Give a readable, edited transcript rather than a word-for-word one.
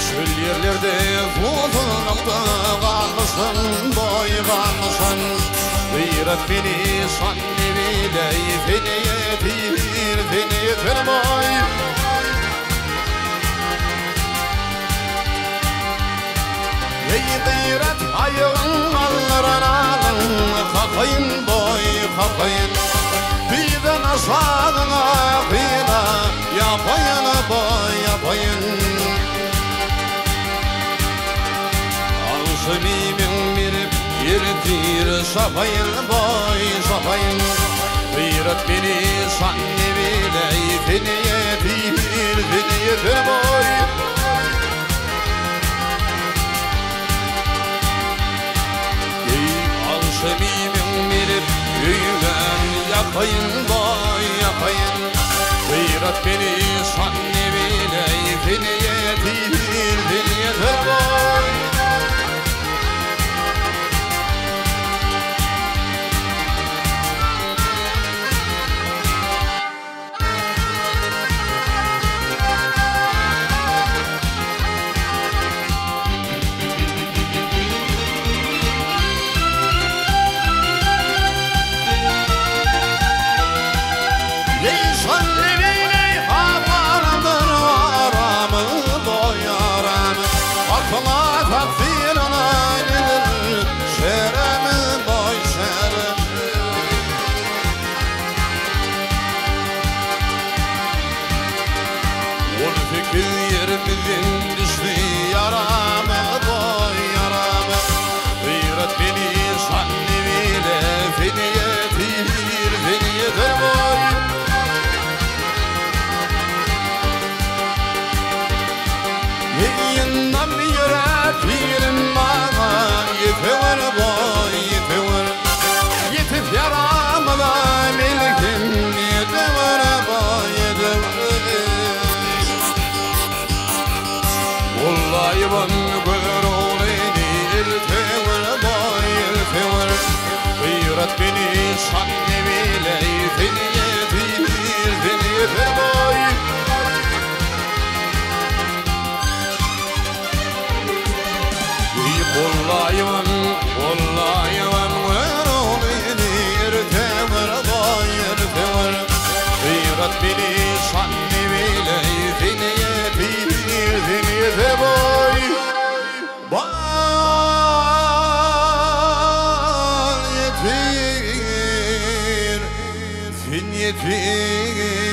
Çöl yerlerde vurulmamda kalmışsın, boy kalmışsın. Gıyret beni sanneviyle feni yetir boy. Ey gıyret ayağın alların alın, kakayın boy kakayın. Bir de nasağına kıyına yapayın boy yapayın. Alsamimin mirip yerdir sapayın boy sapayın. Gıyret beni sanneviyle feni yetir boy. Alsamimin mirip yüğmen yapayın boy yapayın. Gıyret beni sanneviyle feni yetir boy. Yerimizin düştü yaramı boy yaramı. Gıyret beni sanneviyle feni yetir boy. Yayından yürek birim bana yeter boy yeter. Yetip yaramı da milkim yeter boy yeter. Vallahi ben görürüm iltever boy iltever. Gıyret beni sanneviyle feni yetir boy. Vallahi ben görürüm iltever boy iltever. Gıyret beni sanneviyle feni yetir boy. Bal yetir, fin yetir.